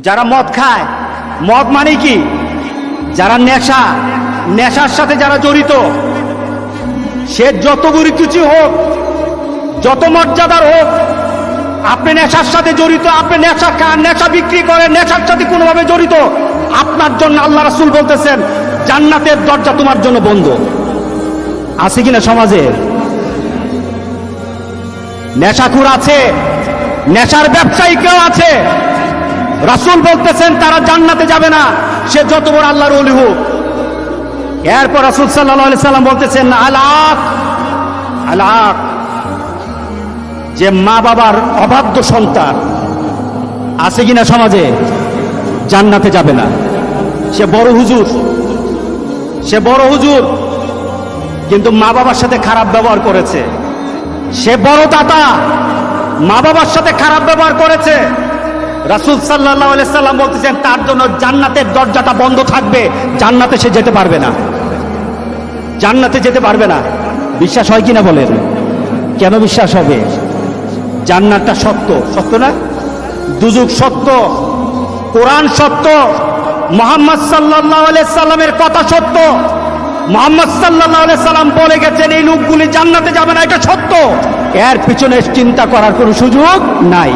যারা মদ খায়, মদ মানে কি? যারা নেশার সাথে যারা জড়িত, সে যত বড় কিছু হোক, যত মর্যাদার হোক, আপনি নেশার সাথে জড়িত, আপনি নেশা খান, নেশা বিক্রি করেন, নেশার সাথে কোনোভাবে জড়িত, আপনার জন্য আল্লাহ রাসূল বলতেছেন জান্নাতের দরজা তোমার জন্য বন্ধ। আছে কিনা সমাজে? নেশাখোর আছে, নেশার ব্যবসায়ী কেউ আছে, রাসূল বলতেছেন তারা জান্নাতে যাবে না, সে যত বড় আল্লাহর ওলি হোক। এরপর রাসূল সাল্লাল্লাহু আলাইহি সাল্লাম বলতেছেন আলাক, যে মা বাবার অবাধ্য সন্তান আছে কিনা সমাজে, জান্নাতে যাবে না। সে বড় হুজুর, কিন্তু মা বাবার সাথে খারাপ ব্যবহার করেছে। সে বড় দাতা, মা বাবার সাথে খারাপ ব্যবহার করেছে। রাসূল সাল্লাল্লাহু আলাইহি সাল্লাম বলতেছেন তার জন্য জান্নাতের দরজাটা বন্ধ থাকবে, জান্নাতে সে যেতে পারবে না, জান্নাতে যেতে পারবে না। বিশ্বাস হয় কিনা বলেন? কেন বিশ্বাস হবে? জান্নাতটা সত্য, সত্য না? দুজক সত্য, কোরআন সত্য, মুহাম্মদ সাল্লাল্লাহু আলাইহি সাল্লামের কথা সত্য। মুহাম্মদ সাল্লাল্লাহু আলাইহি সাল্লাম বলে গেছেন এই লোকগুলি জান্নাতে যাবে না, এটা সত্য। এর পিছনে চিন্তা করার কোনো সুযোগ নাই।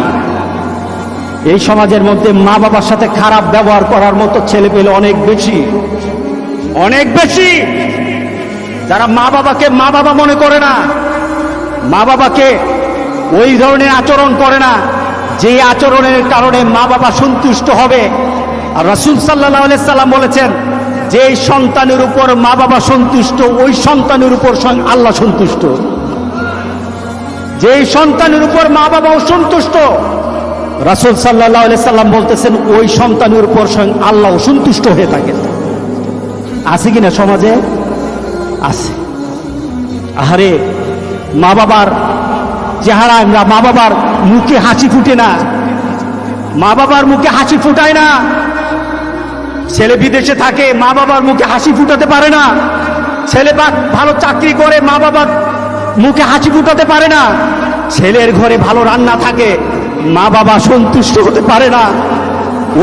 এই সমাজের মধ্যে মা বাবার সাথে খারাপ ব্যবহার করার মতো ছেলে পেলে অনেক বেশি, যারা মা বাবাকে মা বাবা মনে করে না, মা বাবাকে ওই ধরনের আচরণ করে না যে আচরণের কারণে মা বাবা সন্তুষ্ট হবে। আর রাসূল সাল্লাল্লাহু আলাইহি সাল্লাম বলেছেন যে সন্তানের উপর মা বাবা সন্তুষ্ট, ওই সন্তানের উপর স্বয়ং আল্লাহ সন্তুষ্ট। যে সন্তানের উপর মা বাবা অসন্তুষ্ট, রাসূল সাল্লাল্লাহু আলাইহি সাল্লাম বলতেছেন ওই সন্তানের উপর স্বয়ং আল্লাহ অসন্তুষ্ট হয়ে থাকেন। আছে কিনা সমাজে? আছে। আহারে, মা বাবার চেহারা, মা বাবার মুখে হাসি ফুটে না, মা বাবার মুখে হাসি ফুটায় না। ছেলে বিদেশে থাকে, মা বাবার মুখে হাসি ফুটাতে পারে না। ছেলে ভালো চাকরি করে, মা বাবার মুখে হাসি ফুটাতে পারে না। ছেলের ঘরে ভালো রান্না থাকে, মা বাবা সন্তুষ্ট হতে পারে না।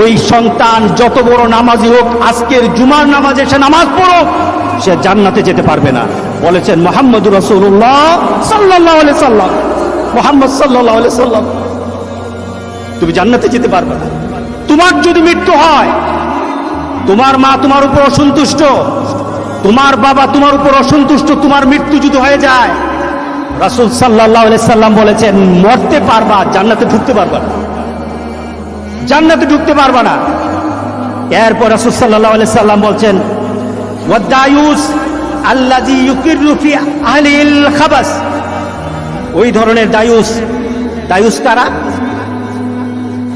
ওই সন্তান যত বড় নামাজি হোক, আজকের জুমার নামাজে সে নামাজ পড়ুক, সে জান্নাতে যেতে পারবে না। বলেছেন মুহাম্মদুর রাসূলুল্লাহ সাল্লাল্লাহু আলাইহি সাল্লাম, মুহাম্মদ সাল্লাল্লাহু আলাইহি সাল্লাম, তুমি জান্নাতে যেতে পারবে না। তোমার যদি মৃত্যু হয়, তোমার মা তোমার উপর অসন্তুষ্ট, তোমার বাবা তোমার উপর অসন্তুষ্ট, তোমার মৃত্যু যদি হয়ে যায়, রাসূল সাল্লাল্লাহু আলাইহি সাল্লাম বলেছেন মরতে পারবা, জান্নাতে ঢুকতে পারবা না, জান্নাতে ঢুকতে পারবা না। এরপর রাসূল সাল্লাল্লাহু আলাইহি সাল্লাম বলছেন ওয়াদায়ুস আল্লাযী ইউকিরু ফি আহলিল খাবাস, ওই ধরনের দায়ুস কারা?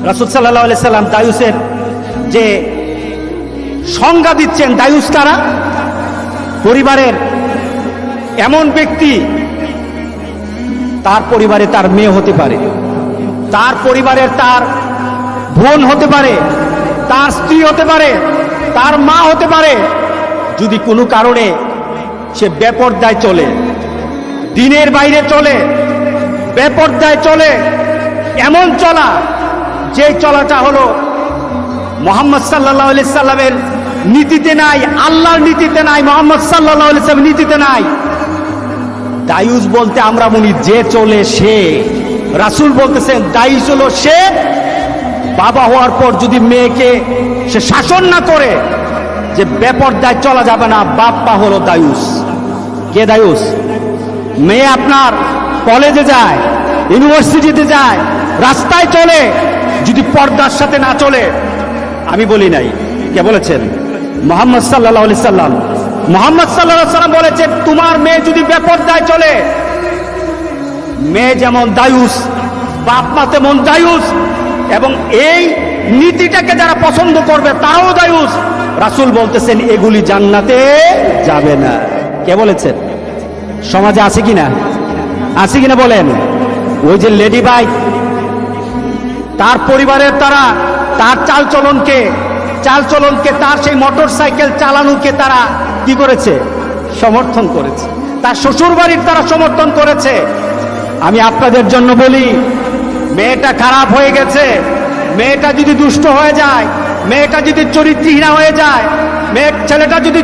রাসূল সাল্লাল্লাহু আলাইহি সাল্লাম দায়ুসের যে সংজ্ঞা দিচ্ছেন, দায়ুস কারা? পরিবারের এমন ব্যক্তি, তার পরিবারে তার মেয়ে হতে পারে, তার পরিবারের তার বোন হতে পারে, তার স্ত্রী হতে পারে, তার মা হতে পারে। যদি কোনো কারণে সে বেপরদায় চলে, দিনের বাইরে চলে, বেপরদায় চলে, এমন চলা যে চলাটা হলো মুহাম্মদ সাল্লাল্লাহু আলাইহি সাল্লামের নীতিতে নাই, আল্লাহর নীতিতে নাই, মুহাম্মদ সাল্লাল্লাহু আলাইহি সাল্লামের নীতিতে নাই। দায়ুস বলতে আমরা বলি যে চলে সে। রাসূল বলতেছেন দায়ুস হলো সে বাবা হওয়ার পর যদি মেয়েকে সে শাসন না করে যে বেপরদায় চলা যাবে না, বাপ্পা হলো দায়ুস। কে দায়ুস? মেয়ে আপনার কলেজে যায়, ইউনিভার্সিটিতে যায়, রাস্তায় চলে, যদি পর্দার সাথে না চলে, আমি বলি নাই, কে বলেছেন? মুহাম্মদ সাল্লাল্লাহু আলাইহি সাল্লাম। মুহাম্মদ সাল্লাল্লাহু আলাইহি সাল্লাম বলেছেন তোমার মেয়ে যদি বেপরদায় চলে, মেয়ে যেমন দায়ুস, বাপ মা তেমন দায়ুস, এবং এই নীতিটাকে যারা পছন্দ করবে তারাও দায়ুস। রাসূল বলতেছেন এগুলি জান্নাতে যাবে না। কে বলেছেন? সমাজে আছে কিনা? আছে কিনা বলেন? ওই যে লেডি বাইক, তার পরিবারের তারা তার চালচলনকে, তার সেই মোটর সাইকেল চালানোকে তারা কি করেছে? সমর্থন করেছে। তার শ্বশুর বাড়ির তারা সমর্থন করেছে। আমি আপনাদের জন্য বলি, মেয়েটা খারাপ হয়ে গেছে, মেয়েটা যদি দুষ্ট হয়ে যায়, মেয়েটা যদি চরিত্রহীনা হয়ে যায়, ছেলেটা যদি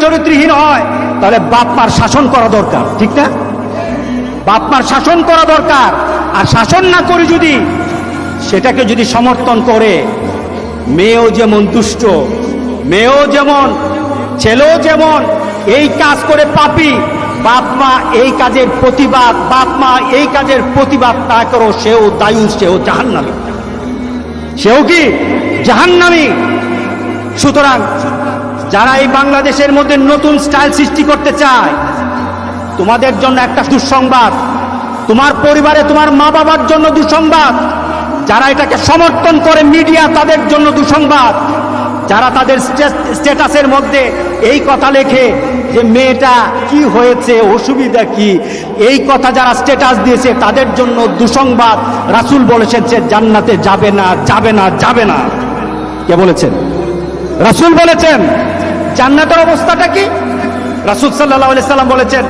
চরিত্রহীন হয়, তাহলে বাপ মার শাসন করা দরকার, ঠিক না? বাপ মার শাসন করা দরকার। আর শাসন না করে যদি সেটাকে যদি সমর্থন করে, মেয়েও যেমন দুষ্ট, মেয়েও যেমন, ছেলেও যেমন এই কাজ করে পাপী, বাপ মা এই কাজের প্রতিবাদ, বাপ মা এই কাজের প্রতিবাদ না করো, সেও দায়ুস, সেও জাহান্নামী, সেও কি জাহান্নামী। সুতরাং যারা এই বাংলাদেশের মধ্যে নতুন স্টাইল সৃষ্টি করতে চায়, তোমাদের জন্য একটা দুঃসংবাদ, তোমার পরিবারে তোমার মা বাবার জন্য দুঃসংবাদ, যারা এটাকে সমর্থন করে মিডিয়া তাদের জন্য দুঃসংবাদ, যারা তাদের স্ট্যাটাসের মধ্যে এই কথা লেখে যে মেয়েটা কি হয়েছে, অসুবিধা কি, এই কথা যারা স্ট্যাটাস দিয়েছে তাদের জন্য দুঃসংবাদ। রাসূল বলেছেন যে জান্নাতে যাবে না, যাবে না, যাবে না। কে বলেছেন? রাসূল বলেছেন। জান্নাতের অবস্থাটা কি? রাসূল সাল্লাল্লাহু আলাইহি সাল্লাম বলেছেন,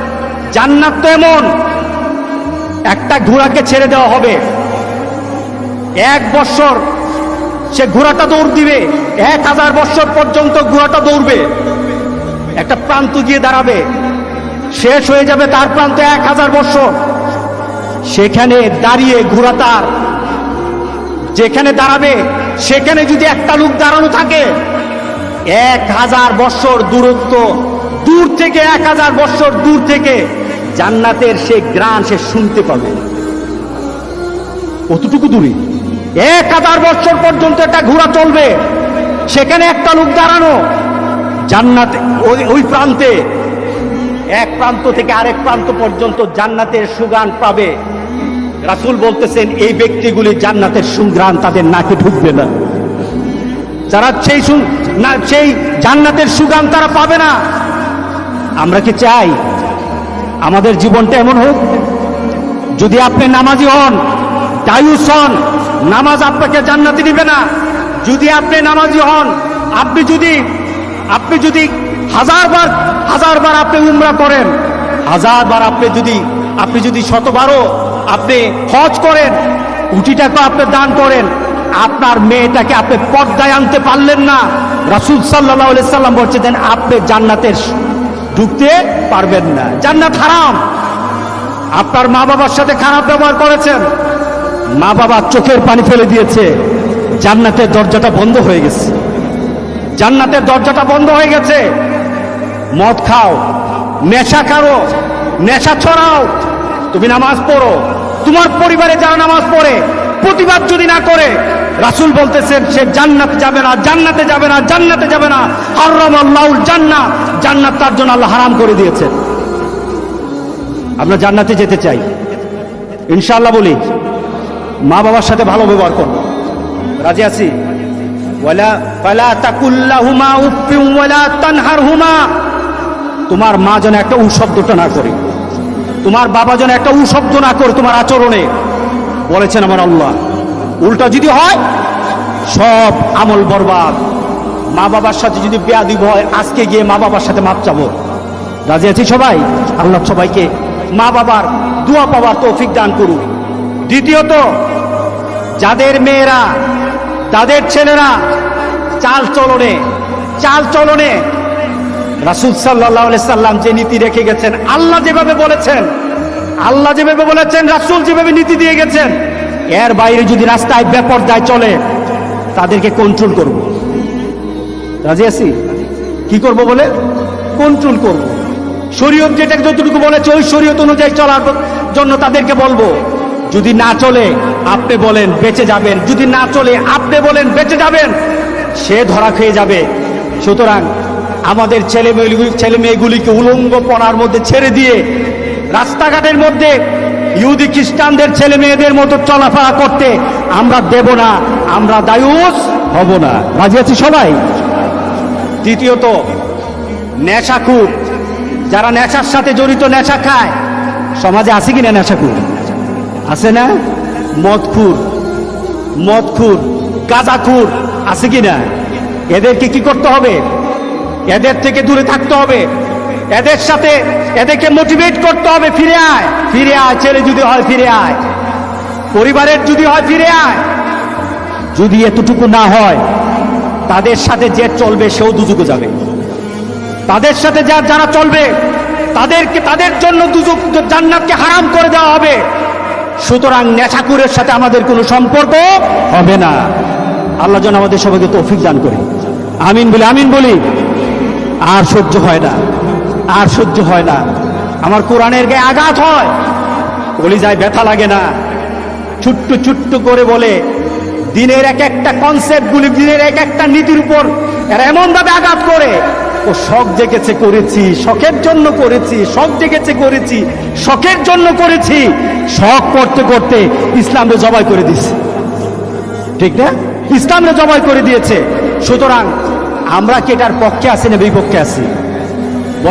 জান্নাত তো এমন, একটা ঘোড়াকে ছেড়ে দেওয়া হবে, 1 বছর সে ঘোড়াটা দৌড় দিবে, 1000 বছর পর্যন্ত ঘোড়াটা দৌড়বে, একটা প্রান্ত গিয়ে দাঁড়াবে, শেষ হয়ে যাবে তার প্রান্তে 1000 বছর। সেখানে দাঁড়িয়ে ঘোড়া তার যেখানে দাঁড়াবে সেখানে যদি একটা লোক দাঁড়ানো থাকে, 1000 বছর দূরত্ব, দূর থেকে 1000 বছর দূর থেকে জান্নাতের সে গ্রান সে শুনতে পাবে। কতটুকু দূরে? 1000 বছর পর্যন্ত একটা ঘোড়া চলবে, সেখানে একটা লোক দাঁড়ানো, জান্নাতে ওই প্রান্তে, এক প্রান্ত থেকে আরেক প্রান্ত পর্যন্ত জান্নাতের সুঘ্রাণ পাবে। রাসূল বলতেছেন এই ব্যক্তিগুলি জান্নাতের সুঘ্রাণ তাদের নাকে ঢুকবে না, যারা সেই জান্নাতের সুঘ্রাণ তারা পাবে না। আমরা কি চাই আমাদের জীবনটা এমন হোক? যদি আপনি নামাজি হন, দায়ুস হন, নামাজ আপনাকে জান্নাতে দিবে না। যদি আপনি নামাজি হন, আপনি যদি হাজার বার আপনি উমরা করেন, 1000 বার আপনি যদি 100বারও আপনি হজ করেন, কোটি টাকা আপনি দান করেন, আপনার মেয়েটাকে আপনি পর্দায় আনতে পারলেন না, রাসূল সাল্লাল্লাহু আলাইহি সাল্লাম বলছেন আপনি জান্নাতের ঢুকতে পারবেন না। জান্নাত হারাম। আপনার মা বাবার সাথে খারাপ ব্যবহার করেছেন, মা বাবা চোখের পানি ফেলে দিয়েছে, জান্নাতের দরজাটা বন্ধ হয়ে গেছে, জান্নাতের দরজাটা বন্ধ হয়ে গেছে। মদ খাও, নেশা করো, নেশা ছড়াও, তুমি নামাজ পড়ো, তোমার পরিবারে যারা নামাজ পড়ে প্রতিবাদ যদি না করে, রাসূল বলতেছেন সে জান্নাতে যাবে না, জান্নাতে যাবে না, জান্নাতে যাবে না। হারামাল্লাহুল জান্নাহ, জান্নাত তার জন্য আল্লাহ হারাম করে দিয়েছেন। আমরা জান্নাতে যেতে চাই ইনশাআল্লাহ। বলি মা বাবার সাথে ভালো ব্যবহার করব, রাজি আছি? ফালা তাকুল লাহুমা উফফিন ওয়ালা তানহারহুমা, তোমার মা যেন একটা শব্দটা না করে, তোমার বাবা যেন একটা শব্দ না করে তোমার আচরণে। বলেছেন আমার আল্লাহ, উল্টা যদি হয় সব আমল বরবাদ। মা বাবার সাথে যদি বেয়াদবি হয়, আজকে গিয়ে মা বাবার সাথে মাপ চাবো। রাজি আছি সবাই? আল্লাহ সবাইকে মা বাবার দোয়া পাওয়ার তৌফিক দান করুন। দ্বিতীয়ত, যাদের মেয়েরা, তাদের ছেলেরা চাল চলনে রাসূল সাল্লাল্লাহু আলাইহি সাল্লাম যে নীতি রেখে গেছেন, আল্লাহ যেভাবে বলেছেন, রাসূল যেভাবে নীতি দিয়ে গেছেন, এর বাইরে যদি রাস্তায় বেপরদায় চলে তাদেরকে কন্ট্রোল করব। রাজি আছি? কি করব বলে? কন্ট্রোল করব। শরীয়ত যেটা যতটুকু বলেছে ওই শরীয়ত অনুযায়ী চলার জন্য তাদেরকে বলবো। যদি না চলে আপনি বলেন বেঁচে যাবেন, যদি না চলে আপনি বলেন বেঁচে যাবেন, সে ধরা খেয়ে যাবে। সুতরাং আমাদের ছেলে মেয়েগুলিকে উলঙ্গপনার মধ্যে ছেড়ে দিয়ে রাস্তাঘাটের মধ্যে ইহুদি খ্রিস্টানদের ছেলে মেয়েদের মতো চলাফেরা করতে আমরা দেব না, আমরা দায়ুস হব না। রাজি আছি সবাই? তৃতীয়ত, নেশাখোর, যারা নেশার সাথে জড়িত, নেশা খায়, সমাজে আছে কিনা নেশাখোর? আছে না? মদখোর, গাঁজাখোর আছে কিনা? এদেরকে কি করতে হবে? এদের থেকে দূরে থাকতে হবে, এদেরকে মোটিভেট করতে হবে, ফিরে আয়, ছেলে যদি হয় ফিরে আয়, পরিবারের যদি হয় ফিরে আয়। যদি এতটুকু না হয়, তাদের সাথে যে চলবে সেও দুজকে যাবে। তাদের সাথে যারা চলবে তাদের জন্য দুজক জান্নাতকে হারাম করে দেওয়া হবে। সুতরাং নেশাখোরের সাথে আমাদের কোনো সম্পর্ক হবে না। আল্লাহ যেন আমাদের সবাইকে তৌফিক দান করে। আমিন বলি, আমিন বলি। আর সহ্য হয় না, আর সহ্য হয় না। আমার কোরআনের গায়ে আঘাত হয়, কলিজায় ব্যথা লাগে না। ছোট্ট ছোট্ট করে বলে দিনের এক একটা কনসেপ্টগুলি, দিনের এক একটা নীতির উপর এরা এমনভাবে আঘাত করে, ও শখ জেগেছে করেছি, শখের জন্য করেছি, শখ জেগেছে করেছি, শখের জন্য করেছি। শখ করতে করতে ইসলামকে জবাই করে দিচ্ছে, ঠিক না? ইসলামকে জবাই করে দিয়েছে। সুতরাং আমরা কি এটার পক্ষে আছি না বিপক্ষে আছি?